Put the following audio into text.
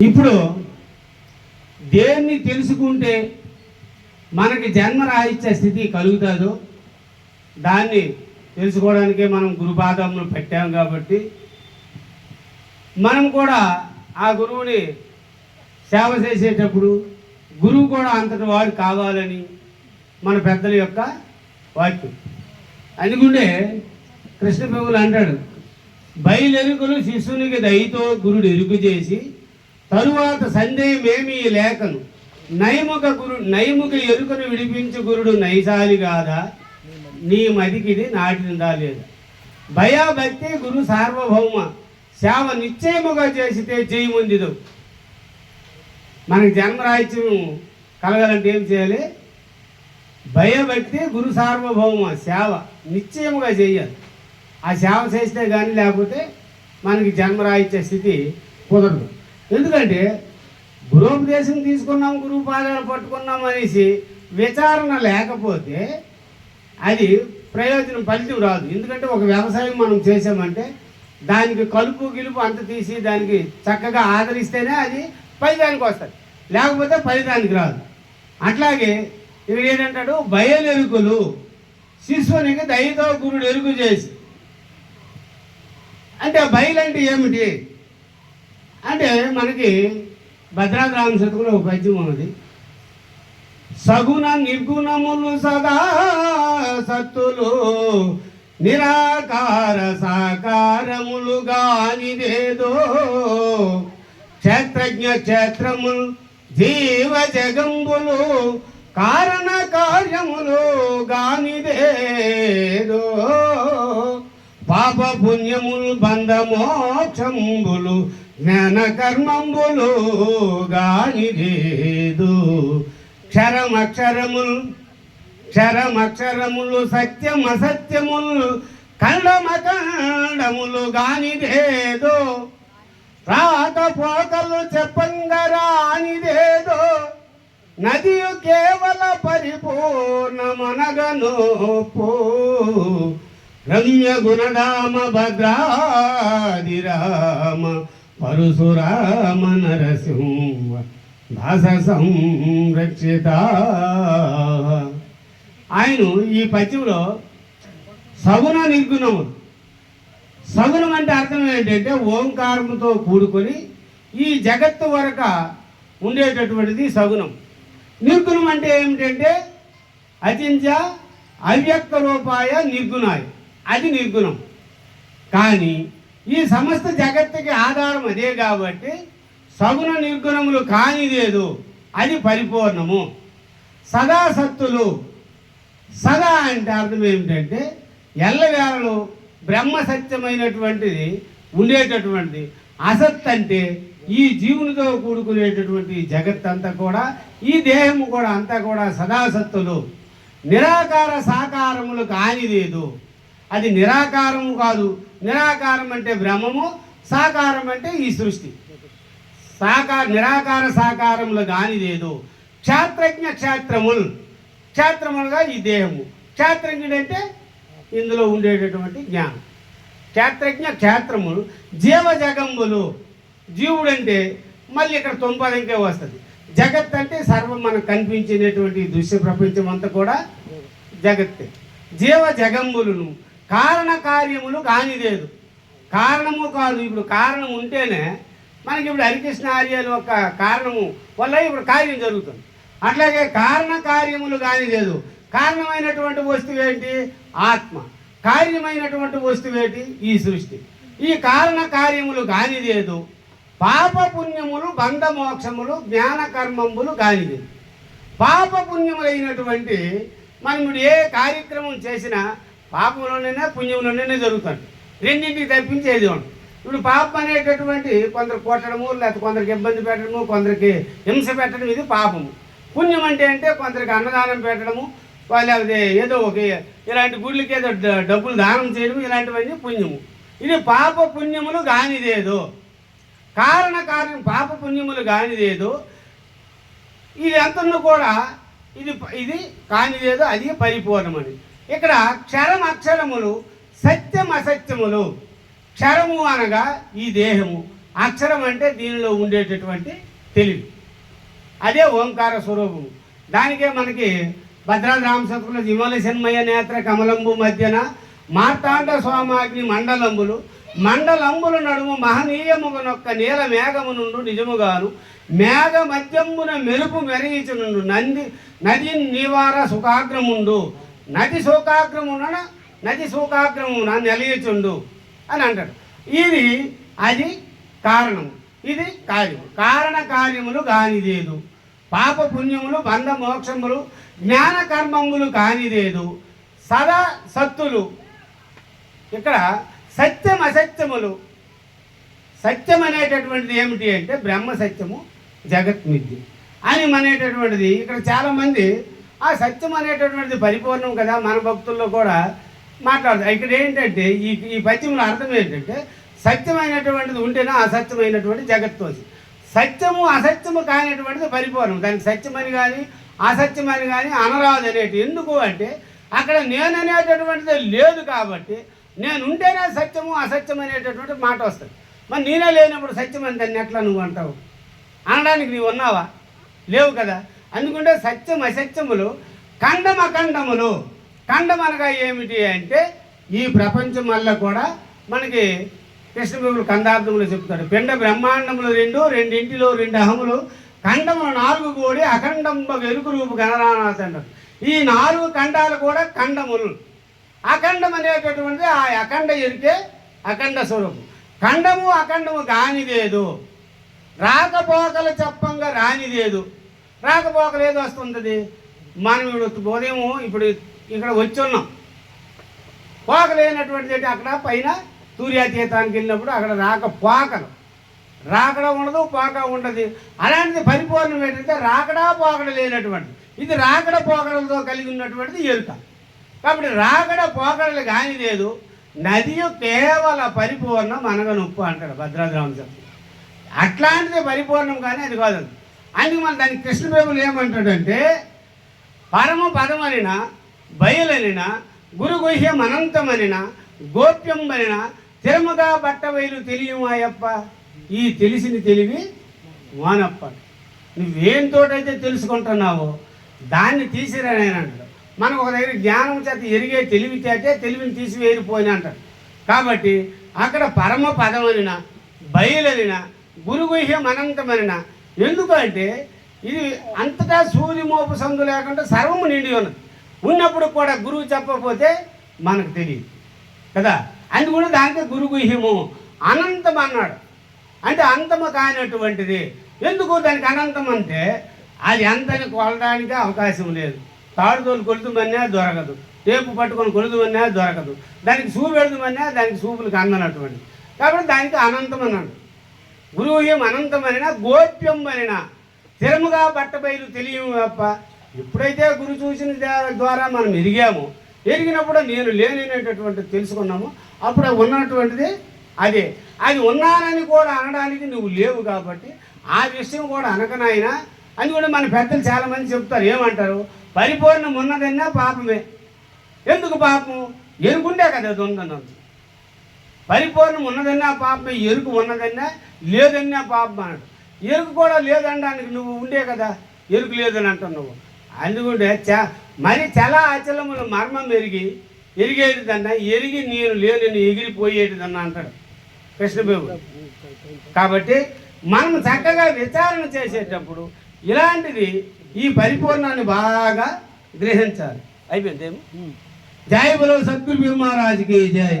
ఇప్పుడు దేన్ని తెలుసుకుంటే మనకి జన్మరాహిత్య స్థితి కలుగుతుందో దాన్ని తెలుసుకోవడానికే మనం గురుపాదములు పెట్టాం కాబట్టి మనం కూడా ఆ గురువుని సేవ చేసేటప్పుడు గురువు కూడా అంతటి వాడు కావాలని మన పెద్దల యొక్క వాక్యం. అందుకుంటే కృష్ణ ప్రభువులు అంటాడు, బయలెరుకలు శిష్యునికి దయతో గురుడు ఎరుకు చేసి తరువాత సందేహమేమీ లేకను నైముఖ ఎరుకను విడిపించు గురుడు నైసాలి కాదా నీ మదికిది నాటిందా లేదా. భయభక్తి గురు సార్వభౌమ సేవ నిశ్చయముగా చేసితే జయముందిదు. మనకి జన్మరాహిత్యం కలగాలంటే ఏం చేయాలి? భయభక్తి గురు సార్వభౌమ సేవ నిశ్చయముగా చేయాలి. ఆ సేవ చేస్తే కానీ లేకపోతే మనకి జన్మరాహిత్య స్థితి కుదరదు. ఎందుకంటే గురుపదేశం తీసుకున్నాం, గురువు పాదాలు పట్టుకున్నాం అనేసి విచారణ లేకపోతే అది ప్రయోజనం ఫలితం రాదు. ఎందుకంటే ఒక వ్యవసాయం మనం చేసామంటే దానికి కలుపు గిలుపు అంత తీసి దానికి చక్కగా ఆదరిస్తేనే అది ఫలితానికి వస్తుంది, లేకపోతే ఫలితానికి రాదు. అట్లాగే ఇక్కడ ఏంటంటాడు, బయలెరుకులు శిష్యునికి దయతో గురుడు ఎరుకు చేసి. అంటే బయలంటే ఏమిటి అంటే మనకి భద్రాద్రామ శతకంలో ఒక పద్యం ఉన్నది, సగుణ నిర్గుణములు సదా సత్తులు నిరాకార సాకారములు గానిదేదో క్షేత్రజ్ఞ క్షేత్రములు జీవ జగంబులు కారణ కార్యములు గానిదేదో పాప పుణ్యములు బంధమోక్షంబులు జ్ఞాన కర్మంబులు గానిదేదు క్షరమక్షరములు సత్యమసత్యములు ఖండమఖండములు గానిదేదో రాకపోకలు చెప్పంగరానిదేదో నదియు కేవల పరిపూర్ణమనగనోపో రమ్య గుణధామ భద్రాదిరామ పరశురామ నరసింహ దాస సంరక్షిత. ఆయన ఈ పద్యంలో సగుణ నిర్గుణములు, సగుణం అంటే అర్థం ఏంటంటే ఓంకారముతో కూడుకొని ఈ జగత్తు వరక ఉండేటటువంటిది సగుణం. నిర్గుణం అంటే ఏమిటంటే అచించ అవ్యక్త రూపాయ నిర్గుణాయ, అది నిర్గుణం. కానీ ఈ సమస్త జగత్తుకి ఆధారం అదే కాబట్టి సగుణ నిర్గుణములు కానిదేదు, అది పరిపూర్ణము. సదా సత్తులు, సదా అంటే అర్థం ఏమిటంటే ఎల్లవేళలో బ్రహ్మ సత్యమైనటువంటిది ఉండేటటువంటిది. అసత్ అంటే ఈ జీవునితో కూడుకునేటటువంటి జగత్ అంతా కూడా, ఈ దేహము కూడా అంతా కూడా సదాసత్తులు. నిరాకార సాకారములు కానిదేదు, అది నిరాకారము కాదు. నిరాకారం అంటే బ్రహ్మము, సాకారం అంటే ఈ సృష్టి. నిరాకార సాకారములు కానిదేదు. క్షేత్రజ్ఞ క్షేత్రములు, క్షేత్రములుగా ఈ దేహము. క్షేత్రజ్ఞుడు అంటే ఇందులో ఉండేటటువంటి జ్ఞానం. క్షేత్రజ్ఞ క్షేత్రములు జీవ జగంబులు, జీవుడంటే మళ్ళీ ఇక్కడ తొంపదంకే వస్తుంది. జగత్ అంటే సర్వం మనకు కనిపించినటువంటి దృశ్య ప్రపంచం అంతా కూడా జగత్తే. జీవ జగంబులను కారణ కార్యములు కానిదేదు, కారణము కాదు. ఇప్పుడు కారణం ఉంటేనే మనకి ఇప్పుడు హరికృష్ణ ఆర్యాలు ఒక కారణము వల్ల ఇప్పుడు కార్యం జరుగుతుంది. అట్లాగే కారణ కార్యములు కానిదేదు. కారణమైనటువంటి వస్తువు ఏంటి? ఆత్మ. కార్యమైనటువంటి వస్తువు ఏంటి? ఈ సృష్టి. ఈ కారణ కార్యములు కానిదేదు. పాప పుణ్యములు బంధమోక్షములు జ్ఞాన కర్మములు కానిదేదు. పాప పుణ్యములైనటువంటి మనం ఇప్పుడు ఏ కార్యక్రమం చేసినా పాపంలోనే పుణ్యంలోనే జరుగుతుంది. రెండింటికి తప్పించేది ఉండదు. ఇప్పుడు పాపం అనేటటువంటి కొందరు కొట్టడము, లేకపోతే కొందరికి ఇబ్బంది పెట్టడము, కొందరికి హింస పెట్టడం, ఇది పాపము. పుణ్యం అంటే కొందరికి అన్నదానం పెట్టడము, లేకపోతే ఏదో ఒక ఇలాంటి గుళ్ళకి ఏదో డబ్బులు దానం చేయడం, ఇలాంటివన్నీ పుణ్యము. ఇది పాప పుణ్యములు కానిదేదో. కారణ కార్యం పాప పుణ్యములు కానిదేదో. ఇది అంతను కూడా ఇది కానిదేదో, అది పరిపూర్ణమని. ఇక్కడ క్షరం అక్షరములు, సత్యం అసత్యములు. క్షరము అనగా ఈ దేహము, అక్షరం అంటే దీనిలో ఉండేటటువంటి తెలివి, అదే ఓంకార స్వరూపము. దానికే మనకి భద్రాద్రి రామశతకంలో విమలశన్మయ నేత్ర కమలంబు మధ్యన మార్తాండ స్వామాగ్ని మండలంబులు మండలంబుల నడుము మహనీయమునొక్క నీల మేఘము నుండు నిజముగాను మేఘ మధ్యమున మెరుపు మెరగించునుండు నది నివార సుఖాగ్రముండు నది శోకాగ్రమున నిలయచుండు అని అంటాడు. ఇది అది కారణము, ఇది కార్యము. కారణ కార్యములు కానిదేదు, పాప పుణ్యములు బంధ మోక్షములు జ్ఞాన కర్మములు కానిదేదు, సదా సత్తులు. ఇక్కడ సత్యం అసత్యములు. సత్యం అనేటటువంటిది ఏమిటి అంటే బ్రహ్మ సత్యము జగత్ మిథ్య అని అనేటటువంటిది. ఇక్కడ చాలామంది ఆ సత్యం అనేటటువంటిది పరిపూర్ణం కదా, మన భక్తుల్లో కూడా మాట్లాడతారు. ఇక్కడ ఏంటంటే ఈ పద్యంలో అర్థం ఏంటంటే సత్యమైనటువంటిది ఉంటేనే అసత్యమైనటువంటి జగత్తు. సత్యము అసత్యము కానిటువంటిది పరిపూర్ణం. దానికి సత్యమని కానీ అసత్యమని కానీ అనరాదు అనేటి. ఎందుకు అంటే అక్కడ నేను అనేటటువంటిది లేదు కాబట్టి నేను ఉంటేనే సత్యము అసత్యం అనేటటువంటి మాట వస్తుంది. మరి నేనే లేనప్పుడు సత్యం అని దాన్ని ఎట్లా నువ్వు అంటావు? అనడానికి నీవు ఉన్నావా? లేవు కదా. అందుకుంటే సత్యం అసత్యములు ఖండం అఖండములు. ఖండం అనగా ఏమిటి అంటే ఈ ప్రపంచం వల్ల కూడా మనకి కృష్ణదేవులు కందార్థములు చెప్తాడు. పిండ బ్రహ్మాండములు రెండింటిలో 2 అహములు ఖండములు 4 కూడి అఖండంబ వెలుగు రూపు గణనాథ అంటారు. ఈ 4 ఖండాలు కూడా ఖండములు. అఖండం అనేటటువంటిది ఆ అఖండ ఎరికే అఖండ స్వరూపం. ఖండము అఖండము కానిదేదు, రాకపోకలు చెప్పంగా రానిదేదు. రాకపోకలు ఏదో వస్తుంది. మనం ఉదయం ఇప్పుడు ఇక్కడ వచ్చి ఉన్నాం, పోక లేనటువంటిది అక్కడ పైన సూర్యాతీతానికి వెళ్ళినప్పుడు అక్కడ రాకపోకలు, రాకడ ఉండదు పోక ఉండదు. అలాంటిది పరిపూర్ణం ఏంటంటే రాకడా పోకడ లేనటువంటిది. ఇది రాకడ పోకడలతో కలిగి ఉన్నటువంటిది ఎరుక. కాబట్టి రాకడ పోకడలు కానీ లేదు, నదియు కేవల పరిపూర్ణం అనగనొప్పు అంటాడు భద్రాద్రి రామశతకం. అట్లాంటిది పరిపూర్ణం కానీ అది కాదు. అందుకు మన దానికి కృష్ణదేవులు ఏమంటాడంటే పరమ పదమనిన బయలనిన గురుగుహ్యం అనంతమనిన గోప్యం అనిన తిరముగా బట్టబయలు తెలియమాయప్ప. ఈ తెలిసిన తెలివి వానప్ప. నువ్వేంతోటైతే తెలుసుకుంటున్నావో దాన్ని తీసిరాని అంటాడు. మనకు ఒక దగ్గర జ్ఞానం చేత ఎరిగే తెలివి చేతే తెలివిని తీసివేరిపోయిన అంటాడు. కాబట్టి అక్కడ పరమ పదమనిన బయలనిన గురుగుహ్యం అనంతమనిన. ఎందుకంటే ఇది అంతటా సూర్యమోపు సందు లేకుండా సర్వము నిండి ఉన్నది. ఉన్నప్పుడు కూడా గురువు చెప్పకపోతే మనకు తెలియదు కదా. అందుకని దానికి గురుగుహ్యము అనంతం అన్నాడు. అంటే అంతము కానటువంటిది. ఎందుకు దానికి అనంతం అంటే అది అంతని కొలడానికి అవకాశం లేదు. తాడుతోలు కొలుతుమన్నా దొరకదు, టేపు పట్టుకొని కొలుతుమన్నా దొరకదు, దానికి సూ పెడుతుమన్నా దానికి సూపులకు అందనటువంటి. కాబట్టి దానికి అనంతం అన్నాడు. గురువుహ్యం అనంతమనిన గోప్యం అనిన స్థిరముగా బట్టబయలు తెలియము తప్ప. ఎప్పుడైతే గురు చూసిన ద్వారా మనం ఎరిగామో, ఎరిగినప్పుడు నేను లేనినటువంటిది తెలుసుకున్నాము, అప్పుడు ఉన్నటువంటిది అదే. అది ఉన్నానని కూడా అనడానికి నువ్వు లేవు కాబట్టి ఆ విషయం కూడా అనకనాయన అని కూడా మన పెద్దలు చాలామంది చెప్తారు. ఏమంటారు? పరిపూర్ణం ఉన్నదన్నా పాపమే. ఎందుకు పాపం? ఎరుకుంటే కదా అది ఉందన్నది. పరిపూర్ణం ఉన్నదన్నా పాపమే, ఎరుకు ఉన్నదన్నా లేదన్నా పాపం అన్నాడు. ఎరుకు కూడా లేదనడానికి నువ్వు ఉండే కదా, ఎరుకు లేదని అంటావు నువ్వు. అందుకుంటే మరి చాలా అచలములు మర్మం ఎరిగేటిదన్నా ఎరిగి నేను లేని ఎగిరిపోయేటిదన్నా అంటాడు కృష్ణబాబు. కాబట్టి మనం చక్కగా విచారణ చేసేటప్పుడు ఇలాంటిది ఈ పరిపూర్ణాన్ని బాగా గ్రహించాలి. అయిపోయిందేమో. జై బలో సద్గురు భీమ మహారాజుకి జై.